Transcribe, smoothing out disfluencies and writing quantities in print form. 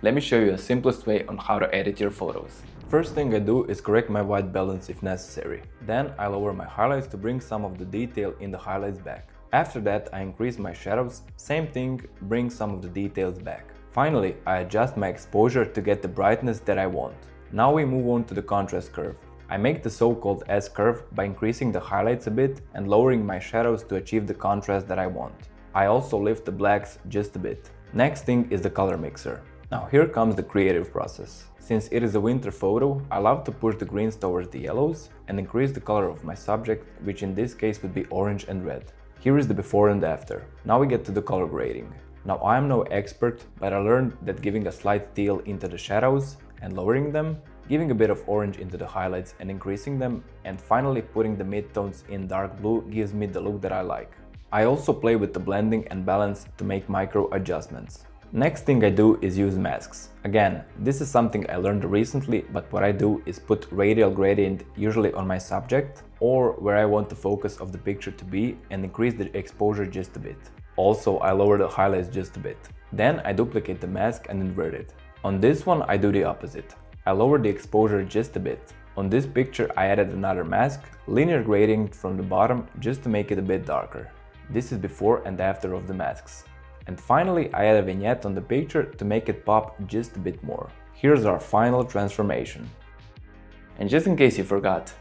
Let me show you the simplest way on how to edit your photos. First thing I do is correct my white balance if necessary. Then I lower my highlights to bring some of the detail in the highlights back. After that I increase my shadows, same thing, bring some of the details back. Finally, I adjust my exposure to get the brightness that I want. Now we move on to the contrast curve. I make the so-called S-curve by increasing the highlights a bit and lowering my shadows to achieve the contrast that I want. I also lift the blacks just a bit. Next thing is the color mixer. Now here comes the creative process. Since it is a winter photo, I love to push the greens towards the yellows and increase the color of my subject, which in this case would be orange and red. Here is the before and after. Now we get to the color grading. Now I am no expert, but I learned that giving a slight teal into the shadows and lowering them, giving a bit of orange into the highlights and increasing them, and finally putting the midtones in dark blue gives me the look that I like. I also play with the blending and balance to make micro adjustments. Next thing I do is use masks. Again, this is something I learned recently, but what I do is put radial gradient usually on my subject or where I want the focus of the picture to be and increase the exposure just a bit. Also, I lower the highlights just a bit. Then I duplicate the mask and invert it. On this one I do the opposite. I lower the exposure just a bit. On this picture I added another mask, linear gradient from the bottom just to make it a bit darker. This is before and after of the masks. And finally I add a vignette on the picture to make it pop just a bit more. Here's our final transformation. And just in case you forgot,